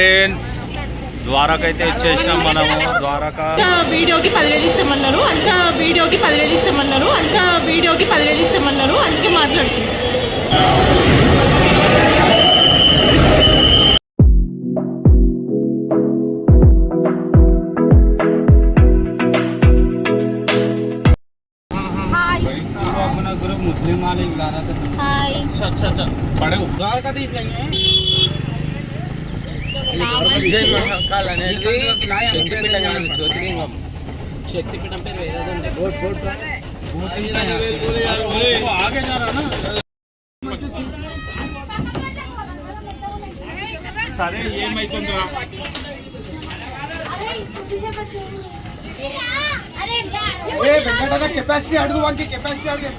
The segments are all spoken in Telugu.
ఫ్రెండ్స్, ద్వారకైతే వచ్చేసినాం మనము. ద్వారక వీడియోకి 10,000 ఇస్తామన్నారు, అంత వీడియోకి 10,000 ఇస్తామన్నారు, అంత వీడియోకి 10,000 ఇస్తామన్నారు, అందుకే మాట్లాడుతున్నాం. मुस्लिम वाले पड़े द्वारका శక్తిపీఠం పేరు ఆగే जा रहा ना సరే ఏమైతుందిరా కెపాసిటీ అడుగు వానికి కెపాసిటీ అడుగు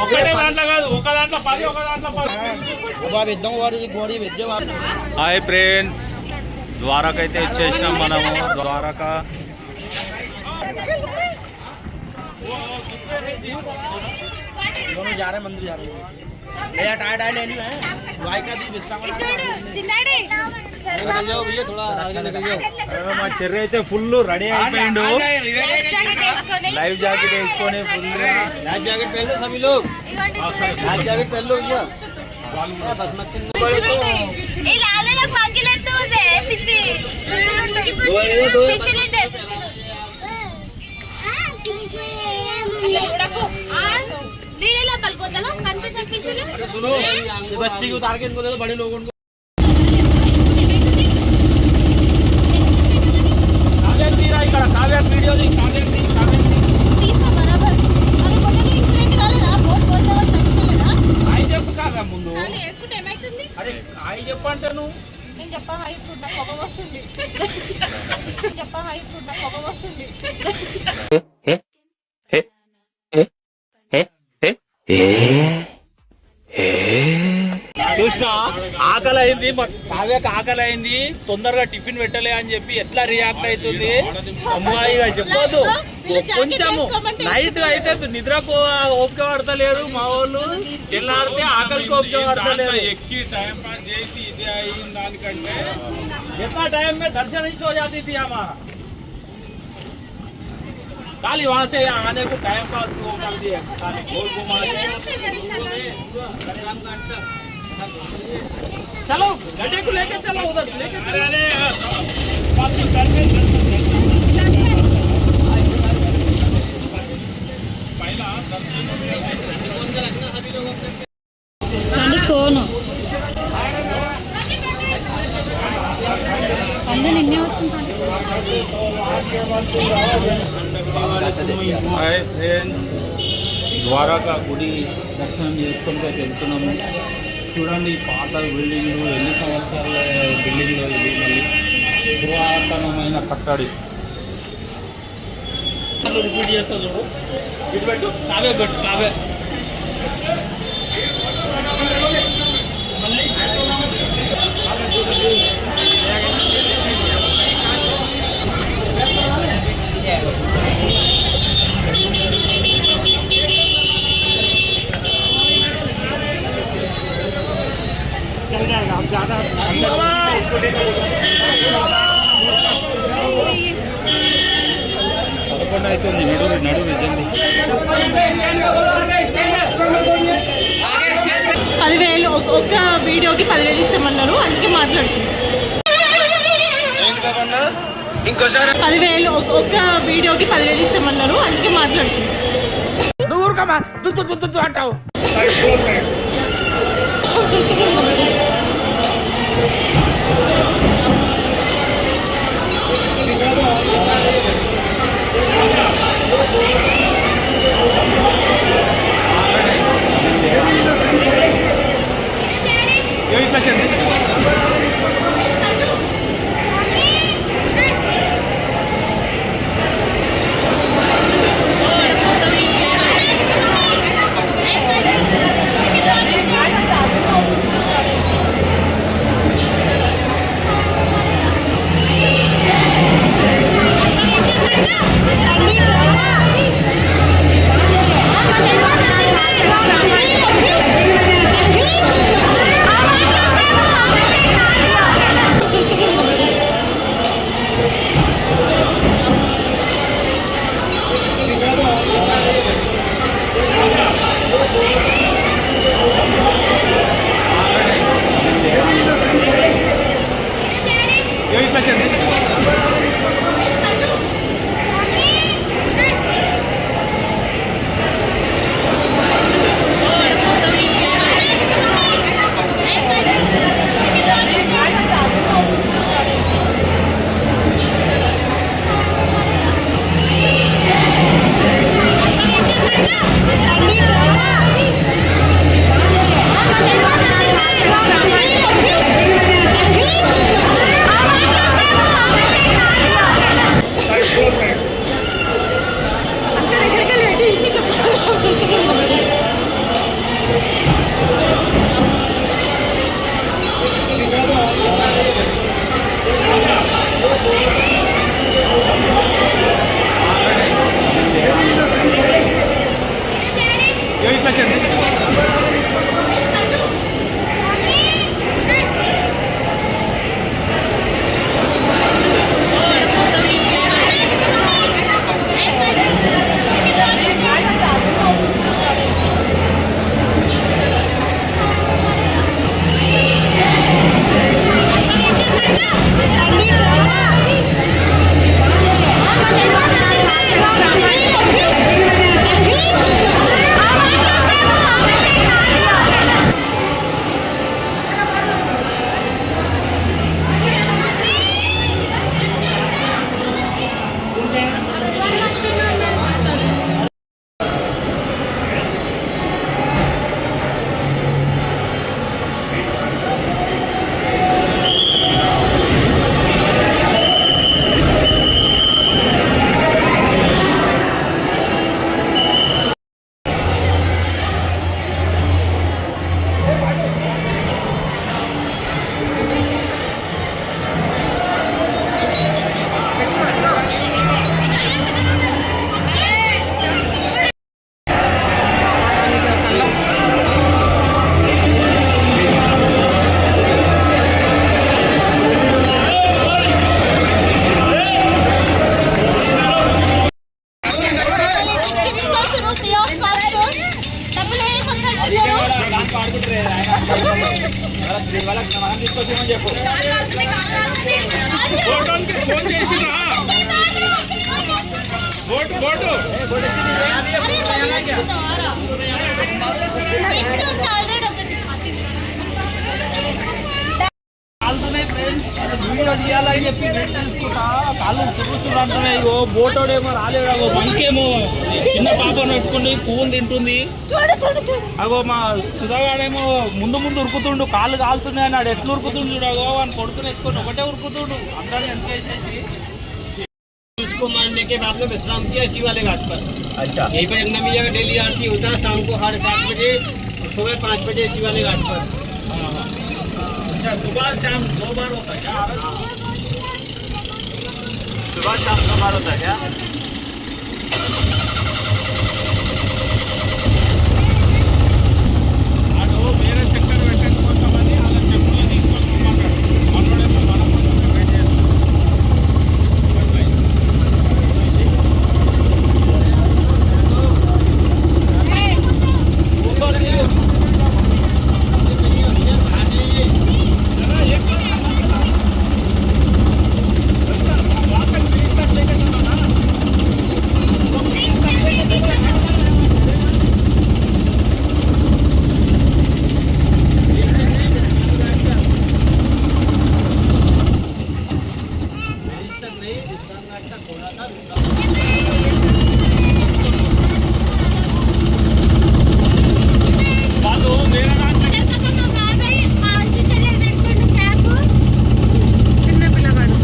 ఒకటే దాంట్లో కాదు, ఒక దాంట్లో 10, ఒక దాంట్లో 10. హాయ్ ఫ్రెండ్స్, ద్వారక అయితే వచ్చేసినాం మనము. ద్వారక जा रहे मंदिर जा रहे हैं भैया टायर लेनी है वाई का दी चिन्नाडी निकल जाओ भैया थोड़ा आगे निकल जाओ अरे మా చెర్రి అయితే ఫుల్ రెడీ అయిపోయిండు లైవ్ జాకెట్ వేసుకొని ఫుల్ లైవ్ జాకెట్ पहन लो सभी लोग लाइव जैकेट पहन लो भैया बस मत ए लाले लोग मांगी ले तू से पीछे पीछे लेटे लीला पलकोता ना कंपे सब पीछे ले सुनो ये बच्ची को उतार के इनको दे दो बड़े लोगों को काव्या तीरा इकड़ा काव्या वीडियो दी काव्या दी तीसा बराबर अरे कोने नी फ्रेंड गाले ना बहुत बहुत जबर తట్టుకోలేనా आई చెప్పు కావ్या ముందు నాని వేసుకుంటే ఏమైతుంది అరే आई చెప్పంటే నువ్వు నేను చెప్పా హై ఇప్పుడు నా కోపం వస్తుంది చెప్పా హై ఇప్పుడు నా కోపం వస్తుంది చూసినా ఆకలి అయింది, కావ్యకు ఆకలి అయింది, తొందరగా టిఫిన్ పెట్టలే అని చెప్పి ఎట్లా రియాక్ట్ అవుతుంది. అమ్మాయిగా చెప్పొద్దు, కొంచెము నైట్ అయితే నిద్రకు ఓపిక పడతలేరు మా వాళ్ళు, తెల్లాడితే ఆకలికి ఓపిక పడతలేరు. ఎక్కి టైం పాస్ చేసి ఇదే అయిన దానికంటే ఎట్లా టైం में दर्शन ही हो जाती थी हमारा खाली वहां से आने को टाइम पास हो कर दिया खाली गोल घुमा चलो गड्ढे को लेके चलो उधर लेके चलो अरे पास करके पहला दर्शन रखना सभी लोग अपने फोन अंदर निन्ने वस्तुंది హాయ్ ఫ్రెండ్స్, ద్వారకా గుడి దర్శనం చేసుకుంటే వెళ్తున్నాము. చూడండి పాత బిల్డింగ్లు, ఎన్ని సంవత్సరాల బిల్డింగ్లు, ఇది మళ్ళీ పురాతనమైన కట్టడి. రిపీట్ చేస్తా చూడు, ఇటు పెట్టు కావే పెట్టు కావే పదకొండు అవుతుంది, నడువు నడువు జల్దీ. 10,000 ఒక్క వీడియోకి 10,000 ఇస్తామన్నారు, అందుకే మాట్లాడుతున్నాం. 10,000 ఒక్క వీడియోకి 10,000 ఇస్తామన్నారు, అందుకే మాట్లాడుతున్నాం. నువ్వు ఊరుకమ్మా అంటావు. వాళ్ళకి మనం తీసుకొచ్చేమని చెప్పు. ఫోన్ చేసిరా బోటు కాలుతున్నాయి ఫ్రెండ్స్, వీడియో తీయాలని చెప్పి తీసుకుంటా కాళ్ళు చూపిస్తుంటున్నాయి. ఇగో బోటోడేమో రాలేడు, మంకేమో చిన్న పాపను పెట్టుకుని పువ్వులు తింటుంది. అగో మా సుధాగాడేమో ముందు ఉరుకుతుండు, కాళ్ళు కాలుతున్నాయి అన్నాడు. ఎట్లు ఉరుకుతుండు చూడగో అని కొడుకుని ఎత్తుకొని ఒకటే ఉరుకుతుండు. అందరిని వెనకేసేసి उसको मारने के बाद में विश्राम किया इसी वाले घाट पर। अच्छा, यहीं पर यमुना मैया का डेली आरती होता है शाम को 7:30 बजे और सुबह 5 बजे इसी वाले घाट पर। अच्छा, सुबह शाम 2 बार होता है क्या? सुबह शाम 2 बार होता है क्या? వేరే చక్కెర పెట్టకపోతామని అలా చెప్పులు తీసుకొని పోమంటాడు. మనోడేమో మన కోసమే వెయిట్ చేస్తాడు. వాళ్ళు వేరే దాంట్లో చిన్న పిల్లవాడు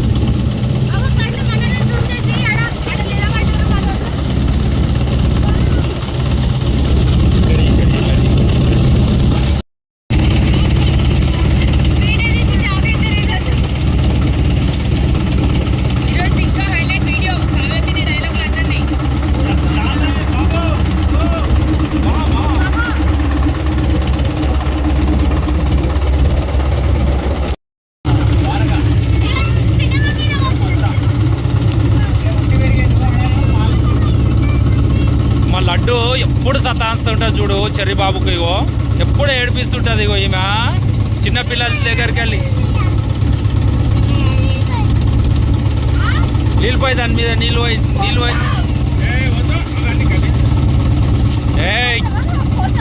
మా లడ్డు ఎప్పుడు సతాస్తుంటుంది చూడు చెర్రి బాబుకి. ఇగో ఎప్పుడు ఏడిపిస్తుంటుంది. ఇగో ఈమె చిన్నపిల్లల దగ్గరికి వెళ్ళి నీళ్ళు పోయి దాని మీద నీళ్ళు పోయి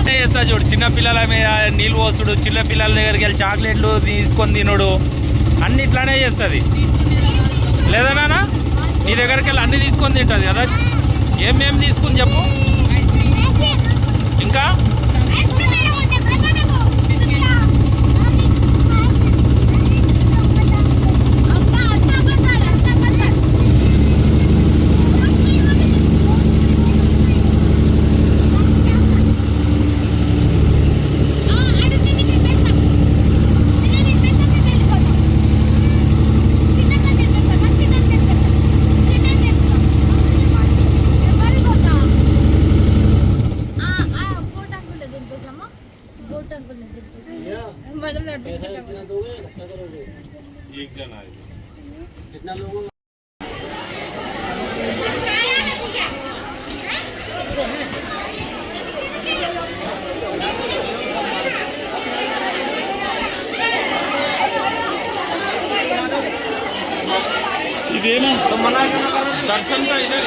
చేస్తా చూడు. చిన్నపిల్లల మీద నీళ్ళు పోసుడు, చిన్నపిల్లల దగ్గరికి వెళ్ళి చాక్లెట్లు తీసుకొని తినుడు అన్ని ఇట్లానే చేస్తుంది. లేదా నాన్న నీ దగ్గరికి వెళ్ళి అన్ని తీసుకొని తింటుంది కదా. ఏమేం తీసుకుని చెప్పు. ఇంకా మనం నడుపుకుంటాం. कितना लोगों ఇదేనా దర్శన్ కా ఇదే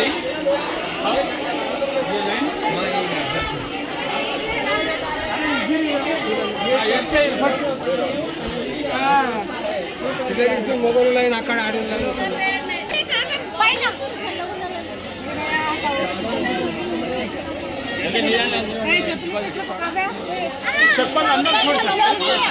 మొగలు లైన్ అక్కడ ఆడి చెప్పండి అందరూ చూడండి.